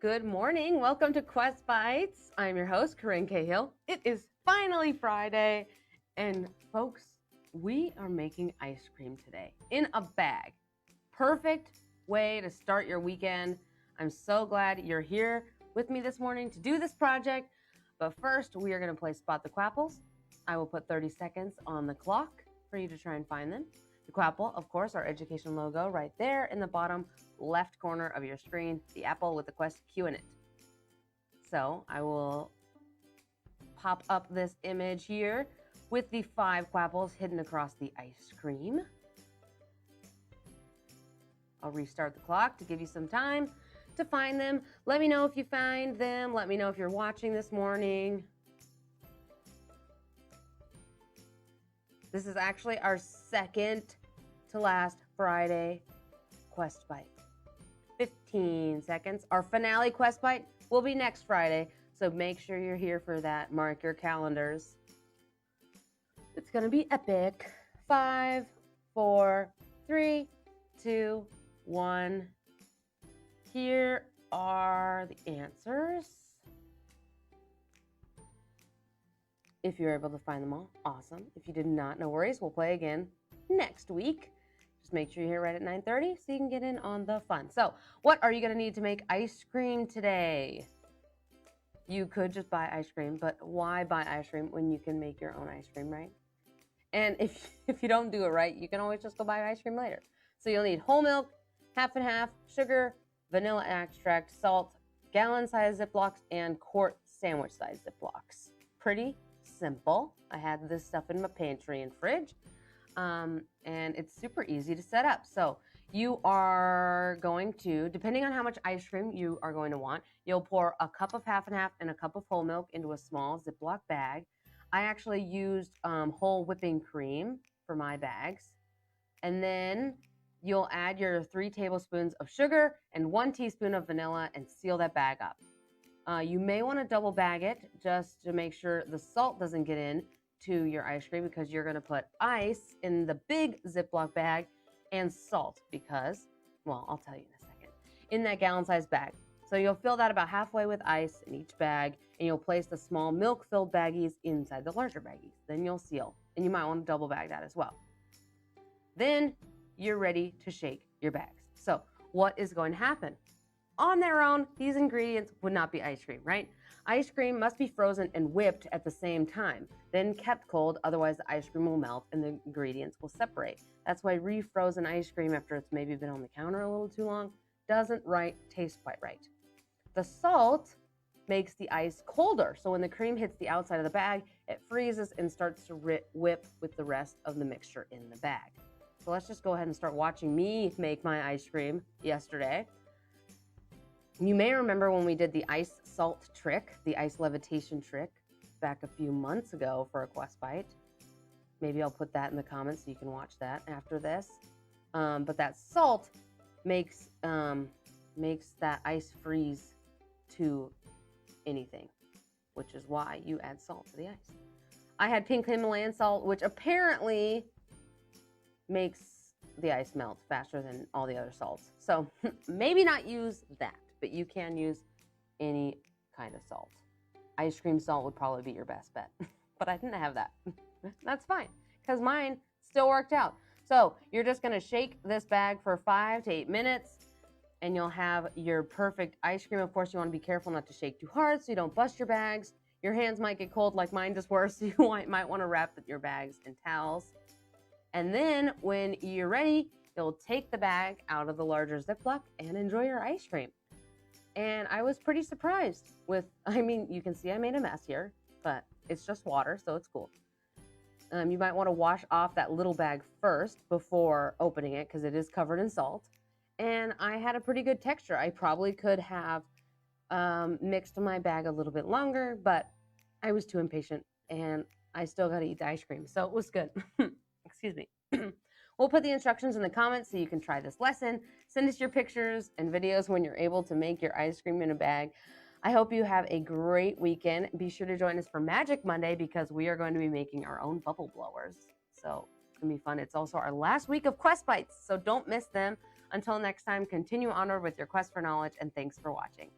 Good morning. Welcome to Quest Bites. I'm your host, Corinne Cahill. It is finally Friday, and folks, we are making ice cream today in a bag. Perfect way to start your weekend. I'm so glad you're here with me this morning to do this project. But first, we are going to play Spot the Quapples. I will put 30 seconds on the clock for you to try and find them. The Quapple, of course, our education logo right there in the bottom left corner of your screen, the apple with the Quest Q in it. So I will pop up this image here with the 5 Quapples hidden across the ice cream. I'll restart the clock to give you some time to find them. Let me know if you find them. Let me know if you're watching this morning. This is actually our second to last Friday Quest Bite. 15 seconds. Our finale Quest Bite will be next Friday, so make sure you're here for that. Mark your calendars. It's going to be epic. 5, 4, 3, 2, 1. Here are the answers. If you're able to find them all, awesome. If you did not, no worries. We'll play again next week. Just make sure you're here right at 9:30 so you can get in on the fun. So what are you going to need to make ice cream today? You could just buy ice cream, but why buy ice cream when you can make your own ice cream, right? And if you don't do it right, you can always just go buy ice cream later. So you'll need whole milk, half and half, sugar, vanilla extract, salt, gallon-sized Ziplocs, and quart sandwich-sized Ziplocs. Pretty simple. I had this stuff in my pantry and fridge, and it's super easy to set up. So you are going to, depending on how much ice cream you are going to want, you'll pour a cup of half and half and a cup of whole milk into a small Ziploc bag. I actually used whole whipping cream for my bags. And then you'll add your 3 tablespoons of sugar and 1 teaspoon of vanilla and seal that bag up. You may want to double bag it just to make sure the salt doesn't get in to your ice cream, because you're going to put ice in the big Ziploc bag and salt because, well, I'll tell you in a second, in that gallon-sized bag. So you'll fill that about halfway with ice in each bag, and you'll place the small milk-filled baggies inside the larger baggies. Then you'll seal, and you might want to double bag that as well. Then you're ready to shake your bags. So what is going to happen? On their own, these ingredients would not be ice cream, right? Ice cream must be frozen and whipped at the same time, then kept cold, otherwise the ice cream will melt and the ingredients will separate. That's why refrozen ice cream, after it's maybe been on the counter a little too long, doesn't taste quite right. The salt makes the ice colder, so when the cream hits the outside of the bag, it freezes and starts to whip with the rest of the mixture in the bag. So let's just go ahead and start watching me make my ice cream yesterday. You may remember when we did the ice salt trick, the ice levitation trick, back a few months ago for a Quest Bite. Maybe I'll put that in the comments so you can watch that after this. But that salt makes that ice freeze to anything, which is why you add salt to the ice. I had pink Himalayan salt, which apparently makes the ice melt faster than all the other salts. So maybe not use that, but you can use any kind of salt. Ice cream salt would probably be your best bet, but I didn't have that. That's fine, because mine still worked out. So you're just gonna shake this bag for 5 to 8 minutes, and you'll have your perfect ice cream. Of course, you wanna be careful not to shake too hard so you don't bust your bags. Your hands might get cold like mine just were, so you might wanna wrap your bags in towels. And then when you're ready, you'll take the bag out of the larger Ziploc and enjoy your ice cream. And I was pretty surprised with, you can see I made a mess here, but it's just water, so it's cool. You might want to wash off that little bag first before opening it, because it is covered in salt. And I had a pretty good texture. I probably could have mixed my bag a little bit longer, but I was too impatient, and I still got to eat the ice cream, so it was good. Excuse me. We'll put the instructions in the comments so you can try this lesson. Send us your pictures and videos when you're able to make your ice cream in a bag. I hope you have a great weekend. Be sure to join us for Magic Monday, because we are going to be making our own bubble blowers. So it's going to be fun. It's also our last week of Quest Bites, so don't miss them. Until next time, continue onward with your quest for knowledge, and thanks for watching.